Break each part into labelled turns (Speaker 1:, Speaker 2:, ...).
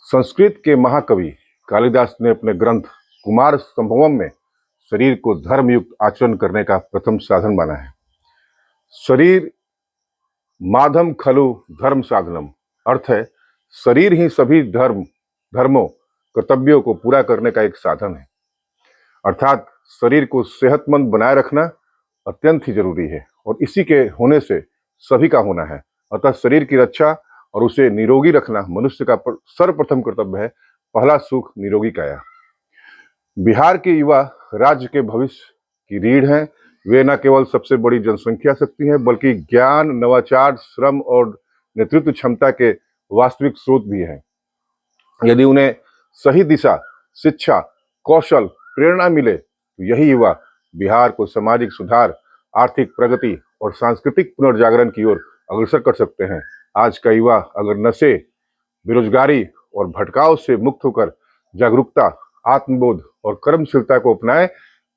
Speaker 1: संस्कृत के महाकवि कालिदास ने अपने ग्रंथ कुमार संभवम में शरीर को धर्मयुक्त आचरण करने का प्रथम साधन माना है। शरीर माधम खलु धर्म साधनम, अर्थ है शरीर ही सभी धर्मों कर्तव्यों को पूरा करने का एक साधन है। अर्थात शरीर को सेहतमंद बनाए रखना अत्यंत ही जरूरी है और इसी के होने से सभी का होना है। अतः शरीर की रक्षा और उसे निरोगी रखना मनुष्य का सर्वप्रथम कर्तव्य है। पहला सुख निरोगी काया। बिहार के युवा राज्य के भविष्य की रीढ़ हैं। वे न केवल सबसे बड़ी जनसंख्या शक्ति हैं, बल्कि ज्ञान, नवाचार, श्रम और नेतृत्व क्षमता के वास्तविक स्रोत भी हैं। यदि उन्हें सही दिशा, शिक्षा, कौशल, प्रेरणा मिले तो यही युवा बिहार को सामाजिक सुधार, आर्थिक प्रगति और सांस्कृतिक पुनर्जागरण की ओर अग्रसर कर सकते हैं। आज का युवा अगर नशे, बेरोजगारी और भटकाव से मुक्त होकर जागरूकता, आत्मबोध और कर्मशीलता को अपनाए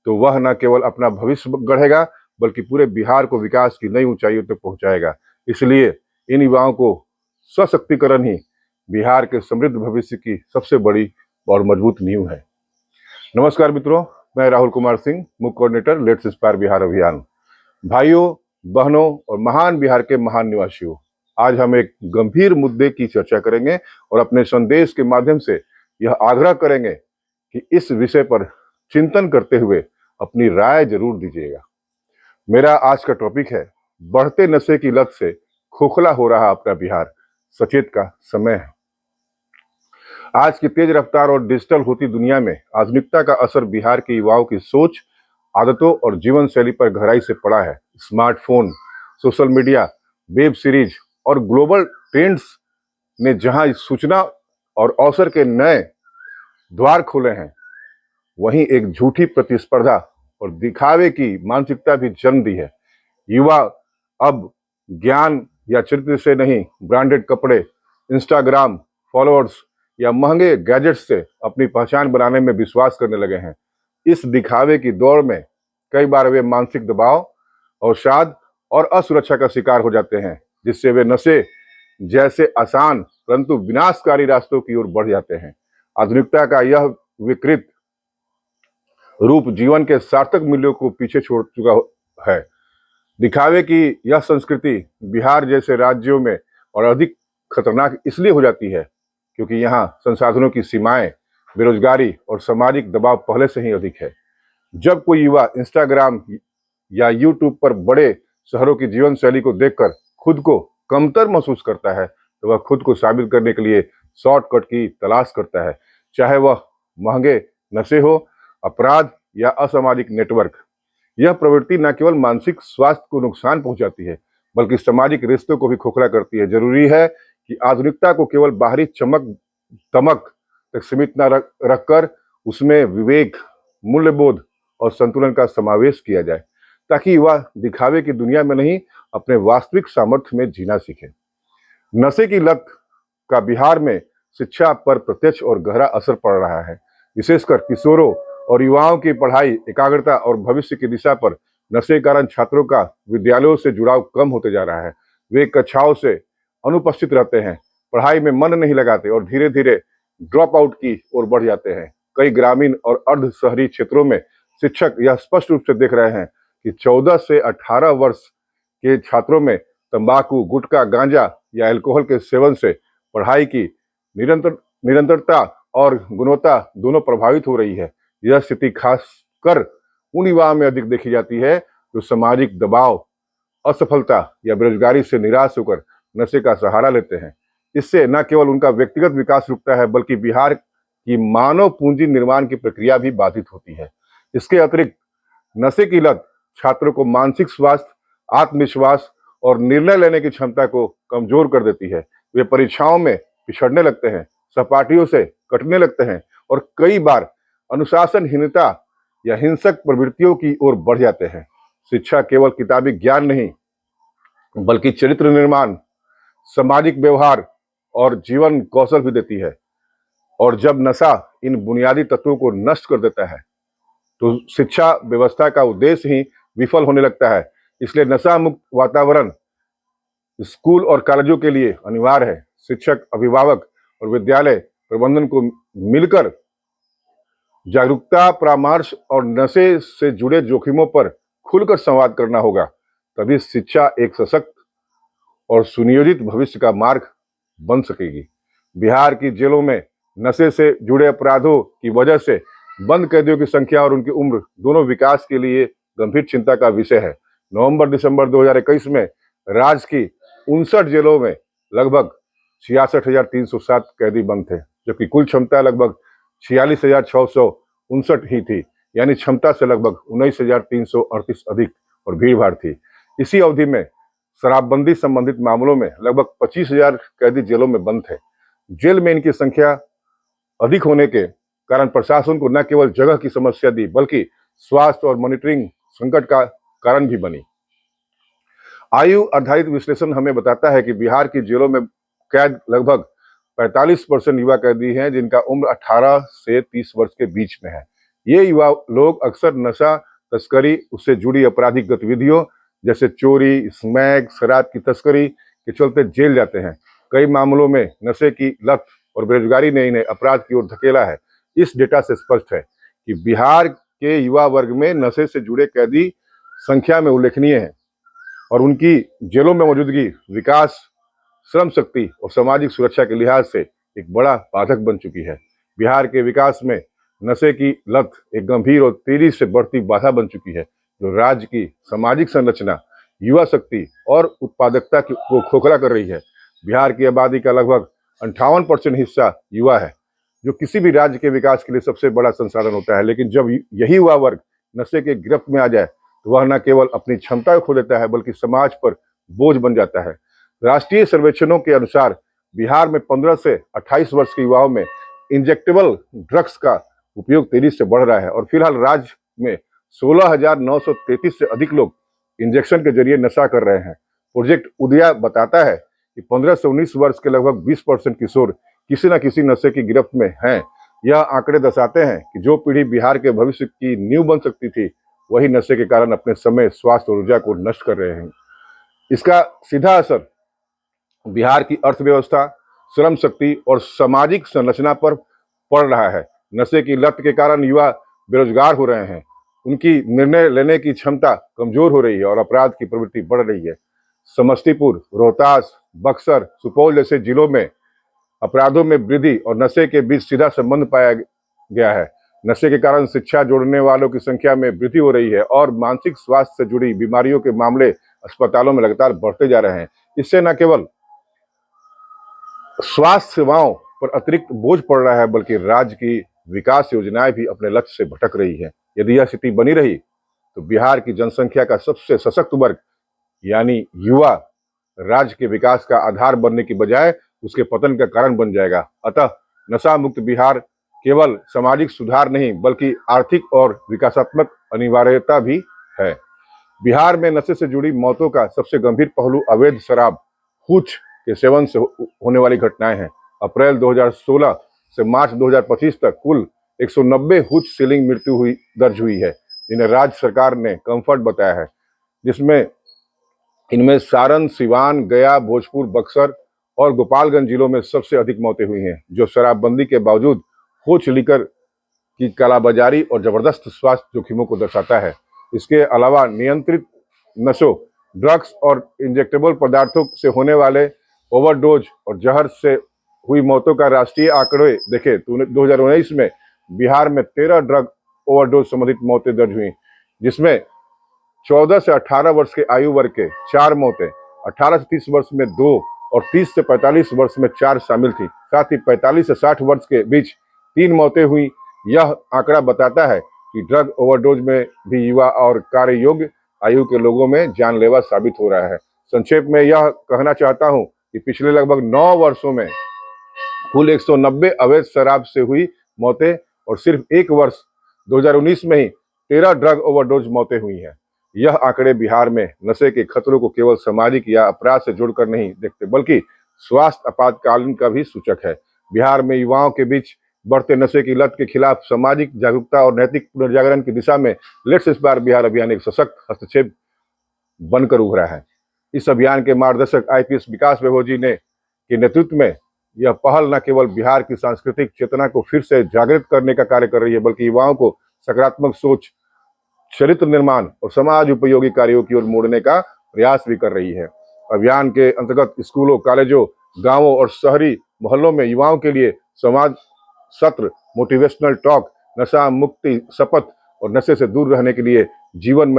Speaker 1: तो वह न केवल अपना भविष्य गढ़ेगा, बल्कि पूरे बिहार को विकास की नई ऊंचाइयों तक पहुंचाएगा। इसलिए इन युवाओं को सशक्तिकरण ही बिहार के समृद्ध भविष्य की सबसे बड़ी और मजबूत नींव है। नमस्कार मित्रों, मैं राहुल कुमार सिंह, मुख्य कोऑर्डिनेटर लेट्स इंस्पायर बिहार अभियान। भाइयों, बहनों और महान बिहार के महान निवासियों, आज हम एक गंभीर मुद्दे की चर्चा करेंगे और अपने संदेश के माध्यम से यह आग्रह करेंगे कि इस विषय पर चिंतन करते हुए अपनी राय जरूर दीजिएगा। मेरा आज का टॉपिक है बढ़ते नशे की लत से खोखला हो रहा अपना बिहार, सचेत का समय है। आज की तेज रफ्तार और डिजिटल होती दुनिया में आधुनिकता का असर बिहार के युवाओं की सोच, आदतों और जीवन शैली पर गहराई से पड़ा है। Smartphone, social media, web series और ग्लोबल ट्रेंड्स ने जहां सूचना और अवसर के नए द्वार खोले हैं, वहीं एक झूठी प्रतिस्पर्धा और दिखावे की मानसिकता भी जन्म दी है। युवा अब ज्ञान या चरित्र से नहीं, ब्रांडेड कपड़े, इंस्टाग्राम फॉलोअर्स या महंगे गैजेट्स से अपनी पहचान बनाने में विश्वास करने लगे हैं। इस दिखावे की दौड़ में कई बार वे मानसिक दबाव, अवसाद और असुरक्षा का शिकार हो जाते हैं, जिससे वे नशे जैसे आसान परंतु विनाशकारी रास्तों की ओर बढ़ जाते हैं। आधुनिकता का यह विकृत रूप जीवन के सार्थक मूल्यों को पीछे छोड़ चुका है। दिखावे की यह संस्कृति बिहार जैसे राज्यों में और अधिक खतरनाक इसलिए हो जाती है क्योंकि यहाँ संसाधनों की सीमाएं, बेरोजगारी और सामाजिक दबाव पहले से ही अधिक है। जब कोई युवा इंस्टाग्राम या यूट्यूब पर बड़े शहरों की जीवन शैली को देखकर खुद को कमतर महसूस करता है तो वह खुद को साबित करने के लिए शॉर्टकट की तलाश करता है, चाहे वह महंगे नशे हो, अपराध या असामाजिक नेटवर्क। यह प्रवृत्ति न केवल मानसिक स्वास्थ्य को नुकसान पहुंचाती है, बल्कि सामाजिक रिश्तों को भी खोखला करती है। जरूरी है कि आधुनिकता को केवल बाहरी चमक दमक तक सीमित न रखकर उसमें विवेक, मूल्यबोध और संतुलन का समावेश किया जाए, ताकि युवा दिखावे की दुनिया में नहीं, अपने वास्तविक सामर्थ्य में जीना सीखे। नशे की लत का बिहार में शिक्षा पर प्रत्यक्ष और गहरा असर पड़ रहा है। विशेषकर किशोरों और युवाओं की पढ़ाई, एकाग्रता और भविष्य की दिशा पर नशे के कारण छात्रों का विद्यालयों से जुड़ाव कम होते जा रहा है। वे कक्षाओं से अनुपस्थित रहते हैं, पढ़ाई में मन नहीं लगाते और धीरे धीरे ड्रॉप आउट की ओर बढ़ जाते हैं। कई ग्रामीण और अर्ध शहरी क्षेत्रों में शिक्षक यह स्पष्ट रूप से देख रहे हैं कि 14 से 18 वर्ष के छात्रों में तंबाकू, गुटखा, गांजा या अल्कोहल के सेवन से पढ़ाई की निरंतरता और गुणवत्ता दोनों प्रभावित हो रही है। यह स्थिति खासकर उन युवाओं में अधिक देखी जाती है जो सामाजिक दबाव, असफलता या बेरोजगारी से निराश होकर नशे का सहारा लेते हैं। इससे न केवल उनका व्यक्तिगत विकास रुकता है, बल्कि बिहार की मानव पूंजी निर्माण की प्रक्रिया भी बाधित होती है। इसके अतिरिक्त नशे की लत छात्रों को मानसिक स्वास्थ्य, आत्मविश्वास और निर्णय लेने की क्षमता को कमजोर कर देती है। वे परीक्षाओं में पिछड़ने लगते हैं, सहपाठियों से कटने लगते हैं और कई बार अनुशासनहीनता या हिंसक प्रवृत्तियों की ओर बढ़ जाते हैं। शिक्षा केवल किताबी ज्ञान नहीं, बल्कि चरित्र निर्माण, सामाजिक व्यवहार और जीवन कौशल भी देती है। और जब नशा इन बुनियादी तत्वों को नष्ट कर देता है तो शिक्षा व्यवस्था का उद्देश्य ही विफल होने लगता है। इसलिए नशा मुक्त वातावरण स्कूल और कॉलेजों के लिए अनिवार्य है। शिक्षक, अभिभावक और विद्यालय प्रबंधन को मिलकर जागरूकता, परामर्श और नशे से जुड़े जोखिमों पर खुलकर संवाद करना होगा। तभी शिक्षा एक सशक्त और सुनियोजित भविष्य का मार्ग बन सकेगी। बिहार की जेलों में नशे से जुड़े अपराधों की वजह से बंद कैदियों की संख्या और उनकी उम्र दोनों विकास के लिए गंभीर चिंता का विषय है। नवंबर-दिसंबर 2021 में राज्य की 59 जेलों में लगभग 66,307 कैदी बंद थे, जबकि कुल क्षमता लगभग 46,659 ही थी, यानी क्षमता से लगभग 19,338 अधिक और भीड़-भाड़ थी। इसी अवधि में शराबबंदी संबंधित मामलों में लगभग 25,000 कैदी जेलों में बंद थे। जेल में इनकी संख्या अधिक होने के कारण प्रशासन को न केवल जगह की समस्या दी, बल्कि स्वास्थ्य और मॉनिटरिंग संकट का कारण भी बनी। आयु आधारित विश्लेषण हमें बताता है कि बिहार की जेलों में कैद लगभग 45% युवा कैदी हैं, जिनका उम्र 18 से 30 वर्ष के बीच में है। ये युवा लोग अक्सर नशा तस्करी, उससे जुड़ी आपराधिक गतिविधियों जैसे चोरी, स्मैक, शराब की तस्करी के चलते जेल जाते हैं। कई मामलों में नशे की लत और बेरोजगारी ने इन्हें अपराध की ओर धकेला है। इस डेटा से स्पष्ट है कि बिहार के युवा वर्ग में नशे से जुड़े कैदी संख्या में उल्लेखनीय है और उनकी जेलों में मौजूदगी विकास, श्रम शक्ति और सामाजिक सुरक्षा के लिहाज से एक बड़ा बाधक बन चुकी है। बिहार के विकास में नशे की लत एक गंभीर और तेजी से बढ़ती बाधा बन चुकी है, जो राज्य की सामाजिक संरचना, युवा शक्ति और उत्पादकता को खोखला कर रही है। बिहार की आबादी का लगभग 58% हिस्सा युवा है, जो किसी भी राज्य के विकास के लिए सबसे बड़ा संसाधन होता है। लेकिन जब यही युवा वर्ग नशे के गिरफ्त में आ जाए तो वह न केवल अपनी क्षमता को खो देता है, बल्कि समाज पर बोझ बन जाता है। राष्ट्रीय सर्वेक्षणों के अनुसार बिहार में 15 से 28 वर्ष के युवाओं में इंजेक्टेबल ड्रग्स का उपयोग तेजी से बढ़ रहा है और फिलहाल राज्य में 16,933 से अधिक लोग इंजेक्शन के जरिए नशा कर रहे हैं। प्रोजेक्ट उदया बताता है कि 15 से 19 वर्ष के लगभग 20% किशोर किसी न किसी नशे की गिरफ्त में हैं। यह आंकड़े दर्शाते हैं कि जो पीढ़ी बिहार के भविष्य की नींव बन सकती थी, वही नशे के कारण अपने समय, स्वास्थ्य और ऊर्जा को नष्ट कर रहे हैं। इसका सीधा असर बिहार की अर्थव्यवस्था, श्रम शक्ति और सामाजिक संरचना पर पड़ रहा है। नशे की लत के कारण युवा बेरोजगार हो रहे हैं, उनकी निर्णय लेने की क्षमता कमजोर हो रही है और अपराध की प्रवृत्ति बढ़ रही है। समस्तीपुर, रोहतास, बक्सर, सुपौल जैसे जिलों में अपराधों में वृद्धि और नशे के बीच सीधा संबंध पाया गया है। नशे के कारण शिक्षा जोड़ने वालों की संख्या में वृद्धि हो रही है और मानसिक स्वास्थ्य से जुड़ी बीमारियों के मामले अस्पतालों में लगातार बढ़ते जा रहे हैं। इससे न केवल स्वास्थ्य सेवाओं पर अतिरिक्त बोझ पड़ रहा है, बल्कि राज्य की विकास योजनाएं भी अपने लक्ष्य से भटक रही है। यदि यह स्थिति बनी रही तो बिहार की जनसंख्या का सबसे सशक्त वर्ग यानी युवा राज्य के विकास का आधार बनने की बजाय उसके पतन का कारण बन जाएगा। अतः नशा मुक्त बिहार केवल सामाजिक सुधार नहीं, बल्कि आर्थिक और विकासात्मक अनिवार्यता भी है। बिहार में नशे से जुड़ी मौतों का सबसे गंभीर पहलू अवैध शराब, हुच के सेवन से होने वाली घटनाएं हैं। अप्रैल 2016 से मार्च 2025 तक कुल 190 हुच सीलिंग मृत्यु दर्ज हुई है, जिन्हें राज्य सरकार ने कंफर्ट बताया है, जिसमें इनमें सारण, सिवान, गया, भोजपुर, बक्सर और गोपालगंज जिलों में सबसे अधिक मौतें हुई हैं, जो शराबबंदी के बावजूद होच लीकर की कालाबाजारी और जबरदस्त स्वास्थ्य जोखिमों को दर्शाता है। इसके अलावा नियंत्रित नशों, ड्रग्स और इंजेक्टेबल पदार्थों से होने वाले ओवरडोज और जहर से हुई मौतों का राष्ट्रीय आंकड़े देखें तो 2019 में बिहार में 13 ड्रग ओवरडोज संबंधित मौतें दर्ज हुई, जिसमें 14 से 18 वर्ष के आयु वर्ग के 4 मौतें, 18 से 30 वर्ष में 2 और 30 से 45 वर्ष में 4 शामिल थी। साथ ही 45 से 60 वर्ष के बीच 3 मौतें हुई। यह आंकड़ा बताता है कि ड्रग ओवरडोज में भी युवा और कार्य योग्य आयु के लोगों में जानलेवा साबित हो रहा है। संक्षेप में यह कहना चाहता हूं कि पिछले लगभग 9 वर्षों में कुल 190 अवैध शराब से हुई मौतें और सिर्फ एक वर्ष 2019 में ही 13 ड्रग ओवरडोज मौतें हुई हैं। यह आंकड़े बिहार में नशे के खतरों को केवल सामाजिक या अपराध से जोड़कर नहीं देखते, बल्कि स्वास्थ्य आपातकालीन का भी सूचक है। बिहार में युवाओं के बीच बढ़ते नशे की लत के खिलाफ सामाजिक जागरूकता और नैतिक पुनर्जागरण की दिशा में लेट्स इंस्पायर बिहार अभियान एक सशक्त हस्तक्षेप बनकर उभरा है। इस अभियान के मार्गदर्शक IPS विकास वैभव जी ने के नेतृत्व में यह पहल न केवल बिहार की सांस्कृतिक चेतना को फिर से जागृत करने का कार्य कर रही है, बल्कि युवाओं को सकारात्मक सोच, चरित्र निर्माण और समाज उपयोगी कार्यों की ओर मोड़ने का प्रयास भी कर रही है। अभियान के अंतर्गत स्कूलों, कॉलेजों, गांवों और शहरी मोहल्लों में युवाओं के लिए संवाद सत्र, मोटिवेशनल टॉक, नशा मुक्ति शपथ और नशे से दूर रहने के लिए जीवन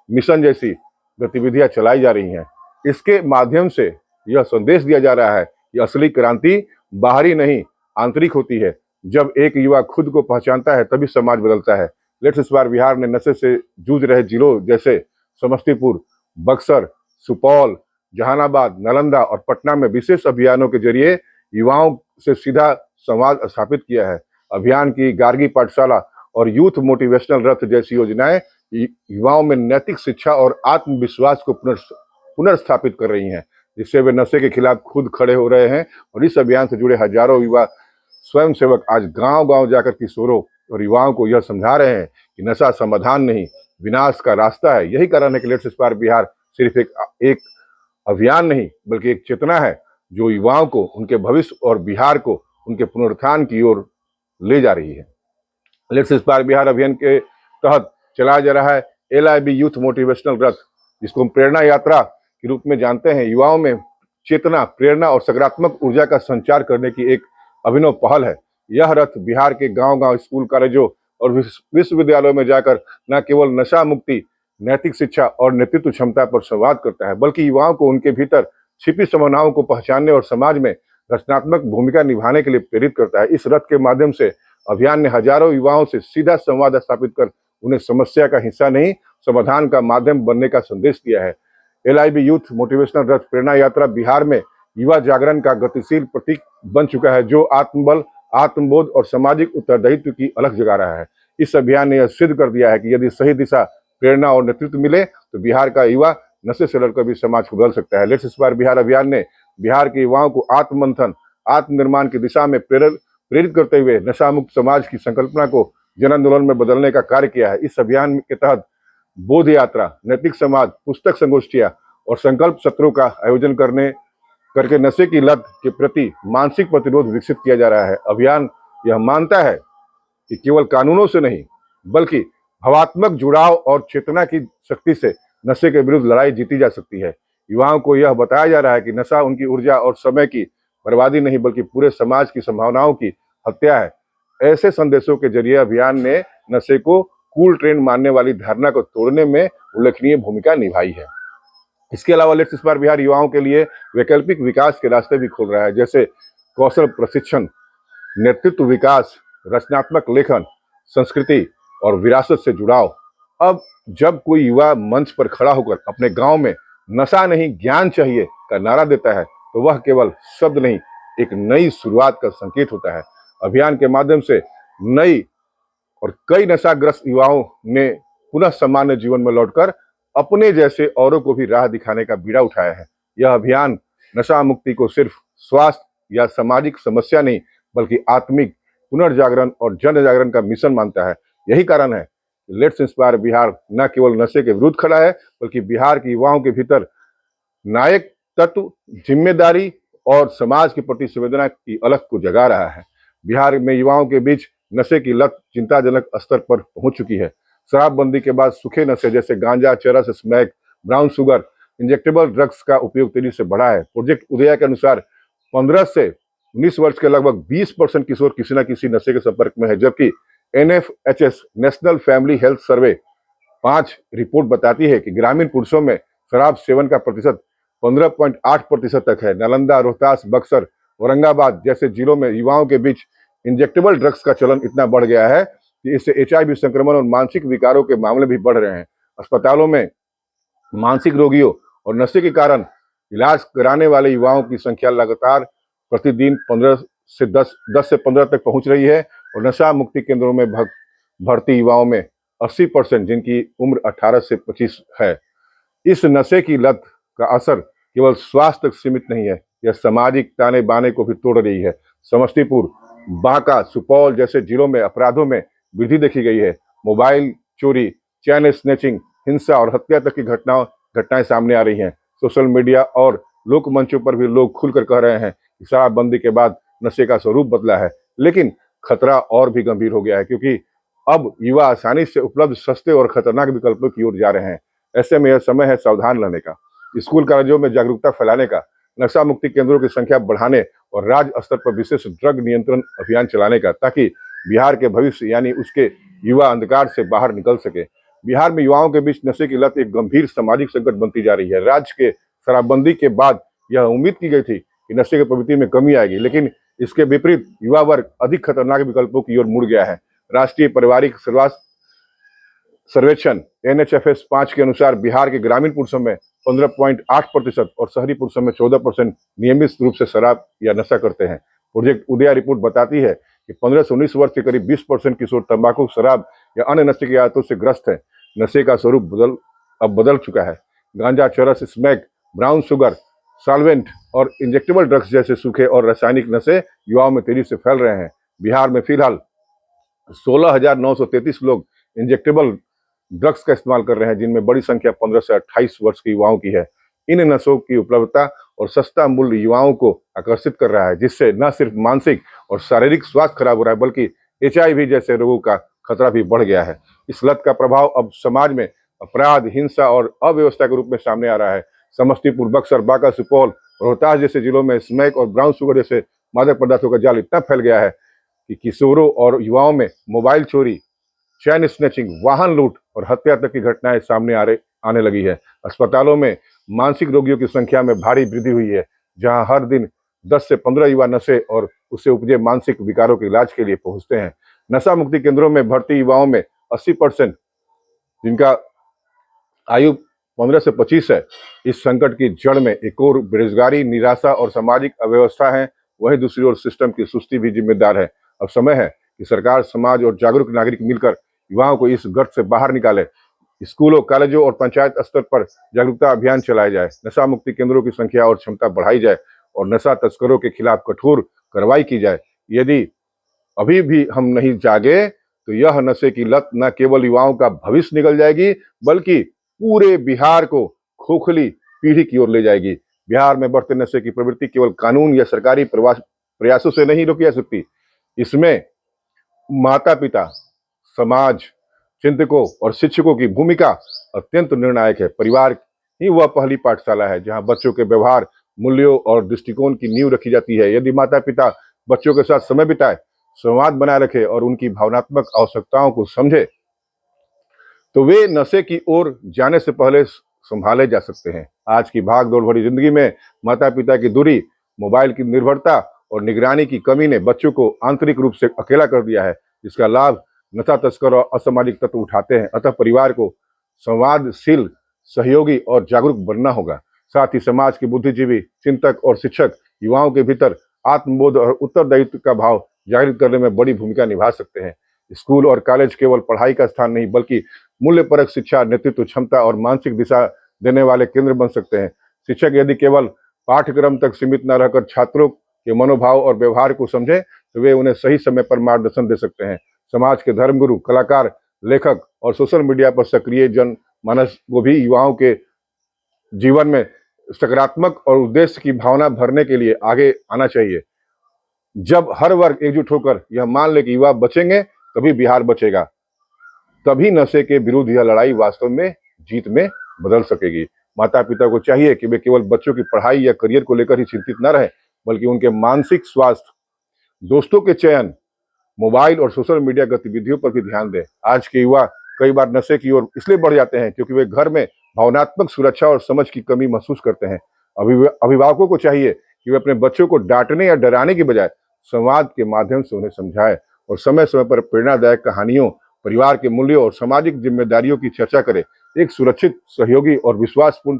Speaker 1: मिशन जैसी गतिविधियां चलाई जा रही हैं। इसके माध्यम से यह संदेश दिया जा रहा है कि असली क्रांति बाहरी नहीं, आंतरिक होती है। जब एक युवा खुद को पहचानता है तभी समाज बदलता है। लेट्स इस बार बिहार ने नशे से जूझ रहे जिलों जैसे समस्तीपुर, बक्सर, सुपौल, जहानाबाद, नालंदा और पटना में विशेष अभियानों के जरिए युवाओं से सीधा संवाद स्थापित किया है। अभियान की गार्गी पाठशाला और यूथ मोटिवेशनल रथ जैसी योजनाएं युवाओं में नैतिक शिक्षा और आत्मविश्वास को पुनर्स्थापित कर रही हैं, जिससे वे नशे के खिलाफ खुद खड़े हो रहे हैं। और इस अभियान से जुड़े हजारों युवा स्वयंसेवक आज गांव-गांव जाकर किशोरों और युवाओं को यह समझा रहे हैं कि नशा समाधान नहीं, विनाश का रास्ता है। यही कारण है कि लेट्स इंस्पायर बिहार सिर्फ एक अभियान नहीं, बल्कि एक चेतना है जो युवाओं को, उनके भविष्य और बिहार को उनके पुनरुत्थान की ओर ले जा रही है। लेट्स इंस्पायर बिहार अभियान के तहत चलाया जा रहा है LIB यूथ मोटिवेशनल रथ, जिसको हम प्रेरणा यात्रा के रूप में जानते हैं। युवाओं में चेतना, प्रेरणा और सकारात्मक ऊर्जा का संचार करने की एक अभिनव पहल है। यह रथ बिहार के गांव-गांव, स्कूल, कॉलेजों और विश्वविद्यालयों में जाकर न केवल नशा मुक्ति, नैतिक शिक्षा और नेतृत्व क्षमता पर संवाद करता है, बल्कि युवाओं को उनके भीतर छिपी संभावनाओं को पहचानने और समाज में रचनात्मक भूमिका निभाने के लिए प्रेरित करता है। इस रथ के माध्यम से अभियान ने हजारों युवाओं से सीधा संवाद स्थापित कर उन्हें समस्या का हिस्सा नहीं, समाधान का माध्यम बनने का संदेश दिया है। LIB यूथ मोटिवेशनल रथ प्रेरणा यात्रा बिहार में युवा जागरण का गतिशील प्रतीक बन चुका है, जो आत्मबल, आत्मबोध और सामाजिक उत्तरदायित्व की अलख जगा रहा है। इस अभियान ने यह सिद्ध कर दिया है कि यदि सही दिशा, प्रेरणा और नेतृत्व मिले तो बिहार का युवा नशे से लड़कर भी समाज को बदल सकता है। लेट्स इंस्पायर बिहार अभियान ने बिहार के युवाओं को आत्ममंथन, आत्मनिर्माण की दिशा में प्रेरित करते हुए नशा मुक्त समाज की संकल्पना को जन आंदोलन में बदलने का कार्य किया है। इस अभियान के तहत बोध यात्रा, नैतिक समाज, पुस्तक संगोष्ठियां और संकल्प सत्रों का आयोजन करके नशे की लत के प्रति मानसिक प्रतिरोध विकसित किया जा रहा है। अभियान यह मानता है कि केवल कानूनों से नहीं, बल्कि भावात्मक जुड़ाव और चेतना की शक्ति से नशे के विरुद्ध लड़ाई जीती जा सकती है। युवाओं को यह बताया जा रहा है कि नशा उनकी ऊर्जा और समय की बर्बादी नहीं, बल्कि पूरे समाज की संभावनाओं की हत्या है। ऐसे संदेशों के जरिए अभियान ने नशे को कूल ट्रेंड मानने वाली धारणा को तोड़ने में उल्लेखनीय भूमिका निभाई है। इसके अलावा लेट्स इंस्पायर बिहार युवाओं के लिए वैकल्पिक विकास के रास्ते भी खोल रहा है, जैसे कौशल प्रशिक्षण, नेतृत्व विकास, रचनात्मक लेखन, संस्कृति और विरासत से जुड़ाव। अब जब कोई युवा मंच पर खड़ा होकर अपने गांव में नशा नहीं, ज्ञान चाहिए का नारा देता है, तो वह केवल शब्द नहीं, एक नई शुरुआत का संकेत होता है। अभियान के माध्यम से नई और कई नशाग्रस्त युवाओं ने पुनः सामान्य जीवन में लौटकर अपने जैसे औरों को भी राह दिखाने का बीड़ा उठाया है। यह अभियान नशा मुक्ति को सिर्फ स्वास्थ्य या सामाजिक समस्या नहीं, बल्कि आत्मिक पुनर्जागरण और जन जागरण का मिशन मानता है। यही कारण है कि लेट्स इंस्पायर बिहार न केवल नशे के विरुद्ध खड़ा है, बल्कि बिहार के युवाओं के भीतर नायक तत्व, जिम्मेदारी और समाज के प्रति संवेदना की अलख को जगा रहा है। बिहार में युवाओं के बीच नशे की लत चिंताजनक स्तर पर पहुंच चुकी है। शराबबंदी के बाद सूखे नशे जैसे गांजा, चरस, smack, brown sugar, injectable drugs का उपयोग तेजी से बढ़ा है। प्रोजेक्ट उदया के अनुसार 15 से 19 वर्ष के लगभग 20% किशोर किसी न किसी नशे के संपर्क में है, जबकि NFHS national family health survey 5 report बताती है कि ग्रामीण पुरुषों में शराब सेवन का प्रतिशत 15.8% तक है। नालंदा, रोहतास, बक्सर, औरंगाबाद जैसे जिलों में युवाओं के बीच इंजेक्टेबल ड्रग्स का चलन इतना बढ़ गया है कि इससे HIV संक्रमण और मानसिक विकारों के मामले भी बढ़ रहे हैं। अस्पतालों में मानसिक रोगियों और नशे के कारण इलाज कराने वाले युवाओं की संख्या लगातार प्रतिदिन 10 से 15 तक पहुंच रही है और नशा मुक्ति केंद्रों में भर्ती युवाओं में 80% जिनकी उम्र 18 से 25 है। इस नशे की लत का असर केवल स्वास्थ्य तक सीमित नहीं है, यह सामाजिक ताने बाने को भी तोड़ रही है। समस्तीपुर, बांका, सुपौल जैसे जिलों में अपराधों में वृद्धि देखी गई है। मोबाइल चोरी, चैन स्नैचिंग, हिंसा और हत्या तक की घटनाएं सामने आ रही हैं। सोशल मीडिया और लोक मंचों पर भी लोग खुलकर कह रहे हैं कि शराबबंदी के बाद नशे का स्वरूप बदला है, लेकिन खतरा और भी गंभीर हो गया है, क्योंकि अब युवा आसानी से उपलब्ध सस्ते और खतरनाक विकल्पों की ओर जा रहे हैं। ऐसे में यह समय है सावधान रहने का, स्कूल कॉलेजों में जागरूकता फैलाने का, नशा मुक्ति केंद्रों की संख्या बढ़ाने और राज्य स्तर पर विशेष ड्रग नियंत्रण अभियान चलाने का, ताकि बिहार के भविष्य यानी उसके युवा अंधकार से बाहर निकल सके। बिहार में युवाओं के बीच नशे की लत एक गंभीर सामाजिक संकट बनती जा रही है। राज्य के शराबबंदी के बाद यह उम्मीद की गई थी कि नशे की प्रवृत्ति में कमी आएगी, लेकिन इसके विपरीत युवा वर्ग अधिक खतरनाक विकल्पों की ओर मुड़ गया है। राष्ट्रीय पारिवारिक स्वास्थ्य सर्वेक्षण NHFS 5 के अनुसार बिहार के ग्रामीण पुरुषों में 15.8% और शहरी पुरुषों में 14% नियमित रूप से शराब या नशा करते हैं। प्रोजेक्ट उदया रिपोर्ट बताती है कि 15 से 19 वर्ष के करीब 20% किशोर तंबाकू, शराब या अन्य नशे की आदतों से ग्रस्त है। नशे का स्वरूप अब बदल चुका है। गांजा, चरस, स्मैक, ब्राउन शुगर, सॉल्वेंट और इंजेक्टेबल ड्रग्स जैसे सूखे और रासायनिक नशे युवाओं में तेजी से फैल रहे हैं। बिहार में फिलहाल 16,933 लोग इंजेक्टेबल ड्रग्स का इस्तेमाल कर रहे हैं, जिनमें बड़ी संख्या 15 से 28 वर्ष के युवाओं की है। इन नशों की उपलब्धता और सस्ता मूल्य युवाओं को आकर्षित कर रहा है, जिससे न सिर्फ मानसिक और शारीरिक स्वास्थ्य खराब हो रहा है, बल्कि HIV जैसे रोगों का खतरा भी बढ़ गया है। इस लत का प्रभाव अब समाज में अपराध, हिंसा और अव्यवस्था के रूप में सामने आ रहा है। समस्तीपुर, बक्सर, बांका, सुपौल, रोहतास जैसे जिलों में स्मैक और ब्राउन शुगर जैसे मादक पदार्थों का जाल इतना फैल गया है कि किशोरों और युवाओं में मोबाइल चोरी, चैन स्नैचिंग, वाहन लूट और हत्या तक की घटनाएं सामने आने लगी है। अस्पतालों में मानसिक रोगियों की संख्या में भारी वृद्धि हुई है, जहां हर दिन 10 से 15 युवा नशे और उससे उपजे मानसिक विकारों के इलाज के लिए पहुंचते हैं। नशा मुक्ति केंद्रों में भर्ती युवाओं में 80%, जिनका आयु 15 से 25 है। इस संकट की जड़ में एक और बेरोजगारी, निराशा और सामाजिक अव्यवस्था है, वहीं दूसरी ओर सिस्टम की सुस्ती भी जिम्मेदार है। अब समय है कि सरकार, समाज और जागरूक नागरिक मिलकर युवाओं को इस गर्त से बाहर निकाले। स्कूलों, कॉलेजों और पंचायत स्तर पर जागरूकता अभियान चलाए जाए, नशा मुक्ति केंद्रों की संख्या और क्षमता बढ़ाई जाए और नशा तस्करों के खिलाफ कठोर कार्रवाई की जाए। यदि अभी भी हम नहीं जागे तो यह नशे की लत न केवल युवाओं का भविष्य निकल जाएगी, बल्कि पूरे बिहार को खोखली पीढ़ी की ओर ले जाएगी। बिहार में बढ़ते नशे की प्रवृत्ति केवल कानून या सरकारी प्रयासों से नहीं रोकी जा सकती। इसमें माता पिता, समाज, चिंतकों और शिक्षकों की भूमिका अत्यंत निर्णायक है। परिवार ही वह पहली पाठशाला है जहां बच्चों के व्यवहार, मूल्यों और दृष्टिकोण की नींव रखी जाती है। यदि माता पिता बच्चों के साथ समय बिताए, संवाद बनाए रखे और उनकी भावनात्मक आवश्यकताओं को समझे, तो वे नशे की ओर जाने से पहले संभाले जा सकते हैं। आज की भाग दौड़ भरी जिंदगी में माता पिता की दूरी, मोबाइल की निर्भरता और निगरानी की कमी ने बच्चों को आंतरिक रूप से अकेला कर दिया है, जिसका लाभ नशा तस्कर और असामाजिक तत्व उठाते हैं। अतः परिवार को संवादशील, सहयोगी और जागरूक बनना होगा। साथ ही समाज के बुद्धिजीवी, चिंतक और शिक्षक युवाओं के भीतर आत्मबोध और उत्तरदायित्व का भाव जागृत करने में बड़ी भूमिका निभा सकते हैं। स्कूल और कॉलेज केवल पढ़ाई का स्थान नहीं, बल्कि मूल्यपरक शिक्षा, नेतृत्व क्षमता और मानसिक दिशा देने वाले केंद्र बन सकते हैं। शिक्षक यदि केवल पाठ्यक्रम तक सीमित न रहकर छात्रों के मनोभाव और व्यवहार को समझे, तो वे उन्हें सही समय पर मार्गदर्शन दे सकते हैं। समाज के धर्मगुरु, कलाकार, लेखक और सोशल मीडिया पर सक्रिय जनमानस को भी युवाओं के जीवन में सकारात्मक और उद्देश्य की भावना भरने के लिए आगे आना चाहिए। जब हर वर्ग एकजुट होकर यह मान ले कि युवा बचेंगे, तभी बिहार बचेगा। तभी नशे के विरुद्ध यह लड़ाई वास्तव में जीत में बदल सकेगी। माता पिता को चाहिए कि वे केवल बच्चों की पढ़ाई या करियर को लेकर ही चिंतित न रहे, बल्कि उनके मानसिक स्वास्थ्य, दोस्तों के चयन, मोबाइल और सोशल मीडिया गतिविधियों पर भी ध्यान दें। आज के युवा कई बार नशे की ओर इसलिए बढ़ जाते हैं क्योंकि वे घर में भावनात्मक सुरक्षा और समझ की कमी महसूस करते हैं। अभिभावकों को चाहिए कि वे अपने बच्चों को डांटने या डराने की बजाय संवाद के माध्यम से उन्हें समझाएं और समय समय पर प्रेरणादायक कहानियों, परिवार के मूल्यों और सामाजिक जिम्मेदारियों की चर्चा करें। एक सुरक्षित, सहयोगी और विश्वासपूर्ण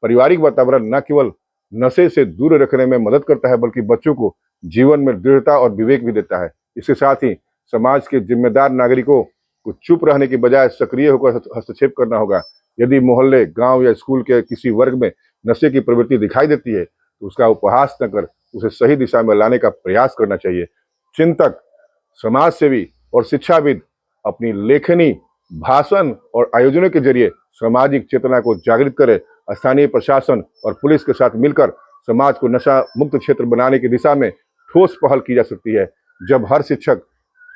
Speaker 1: पारिवारिक वातावरण न केवल नशे से दूर रखने में मदद करता है, बल्कि बच्चों को जीवन में दृढ़ता और विवेक भी देता है। इसके साथ ही समाज के जिम्मेदार नागरिकों को चुप रहने की बजाय सक्रिय होकर हस्तक्षेप करना होगा। यदि मोहल्ले, गांव या स्कूल के किसी वर्ग में नशे की प्रवृत्ति दिखाई देती है, तो उसका उपहास न कर उसे सही दिशा में लाने का प्रयास करना चाहिए। चिंतक, समाज सेवी और शिक्षाविद अपनी लेखनी, भाषण और आयोजनों के जरिए सामाजिक चेतना को जागृत करें। स्थानीय प्रशासन और पुलिस के साथ मिलकर समाज को नशा मुक्त क्षेत्र बनाने की दिशा में ठोस पहल की जा सकती है। जब हर शिक्षक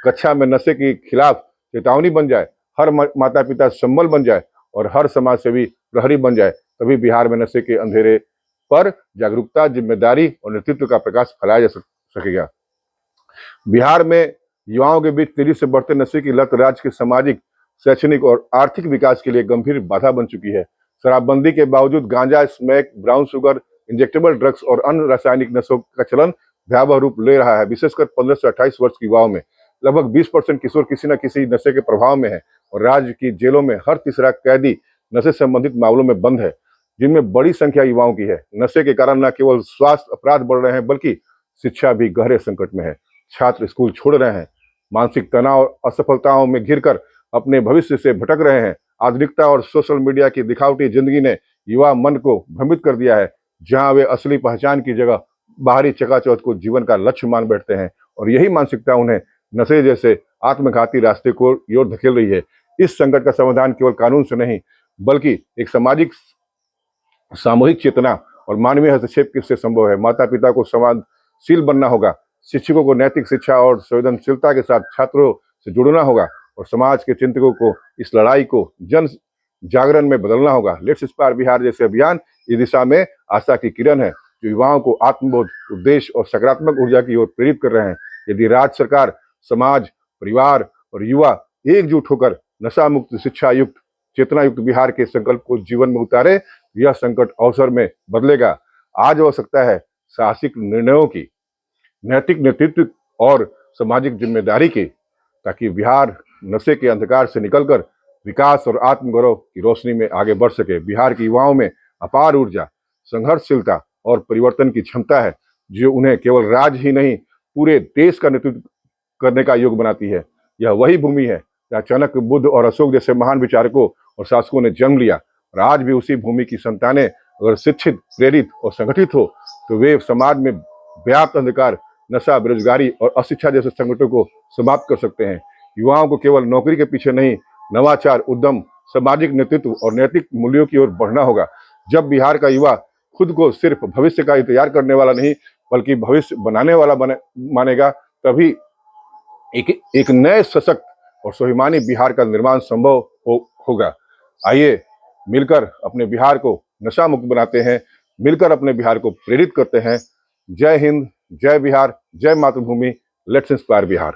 Speaker 1: कक्षा में नशे के खिलाफ चेतावनी बन जाए, हर माता पिता संबल बन जाए और हर समाज सेवी प्रहरी बन जाए, तभी बिहार में नशे के अंधेरे पर जागरूकता, जिम्मेदारी और नेतृत्व का प्रकाश फैलाया जा सकेगा। बिहार में युवाओं के बीच तेजी से बढ़ते नशे की लत राज्य के सामाजिक, शैक्षणिक और आर्थिक विकास के लिए गंभीर बाधा बन चुकी है। शराबबंदी के बावजूद गांजा, smack, brown sugar, injectable drugs और अन्य रासायनिक नशों का चलन भयावह रूप ले रहा है। विशेषकर 15 से 28 वर्ष के युवाओं में लगभग 20% किशोर किसी न किसी नशे के प्रभाव में है और राज्य की जेलों में हर तीसरा कैदी नशे से संबंधित मामलों में बंद है, जिनमें बड़ी संख्या युवाओं की है। नशे के कारण न केवल स्वास्थ्य अपराध बढ़ रहे हैं, बल्कि शिक्षा भी गहरे संकट में है। छात्र स्कूल छोड़ रहे हैं, मानसिक तनाव और असफलताओं में घिरकर अपने भविष्य से भटक रहे हैं। आधुनिकता और सोशल मीडिया की दिखावटी जिंदगी ने युवा मन को भ्रमित कर दिया है, जहां वे असली पहचान की जगह बाहरी चकाचौंध को जीवन का लक्ष्य मान बैठते हैं और यही मानसिकता उन्हें नशे जैसे आत्मघाती रास्ते को ओर धकेल रही है। इस संकट का समाधान केवल कानून से नहीं, बल्कि एक सामूहिक चेतना और मानवीय हस्तक्षेप से संभव है। माता पिता को संवादशील बनना होगा, शिक्षकों को नैतिक शिक्षा और संवेदनशीलता के साथ छात्रों से जुड़ना होगा और समाज के चिंतकों को इस लड़ाई को जन जागरण में बदलना होगा। लेट्स इंस्पायर बिहार जैसे अभियान इस दिशा में आशा की किरण है, जो युवाओं को आत्मबोध, उद्देश्य और सकारात्मक ऊर्जा की ओर प्रेरित कर रहे हैं। यदि राज्य सरकार, समाज, परिवार और युवा एकजुट होकर नशा मुक्त, शिक्षा युक्त, चेतना युक्त बिहार के संकल्प को जीवन में उतारे, यह संकट अवसर में बदलेगा। आज आवश्यकता है साहसिक निर्णयों की, नैतिक नेतृत्व और सामाजिक जिम्मेदारी की, ताकि बिहार नशे के अंधकार से निकलकर विकास और आत्मगौरव की रोशनी में आगे बढ़ सके। बिहार के युवाओं में अपार ऊर्जा, संघर्षशीलता और परिवर्तन की क्षमता है, जो उन्हें केवल राज्य ही नहीं, पूरे देश का नेतृत्व करने का योग बनाती है। यह वही भूमि है जहाँ चाणक्य, बुद्ध और अशोक जैसे महान विचारकों और शासकों ने जन्म लिया और आज भी उसी भूमि की संतानें अगर शिक्षित, प्रेरित और संगठित हो, तो वे समाज में व्याप्त अंधकार, नशा, बेरोजगारी और अशिक्षा जैसे संकटों को समाप्त कर सकते हैं। युवाओं को केवल नौकरी के पीछे नहीं, नवाचार, उद्यम, सामाजिक नेतृत्व और नैतिक मूल्यों की ओर बढ़ना होगा। जब बिहार का युवा खुद को सिर्फ भविष्य का इंतजार करने वाला नहीं, बल्कि भविष्य बनाने वाला मानेगा, तभी एक नए सशक्त और स्वाभिमानी बिहार का निर्माण संभव होगा। आइए मिलकर अपने बिहार को नशा मुक्त बनाते हैं, मिलकर अपने बिहार को प्रेरित करते हैं। जय हिंद, जय बिहार, जय मातृभूमि। Let's inspire Bihar.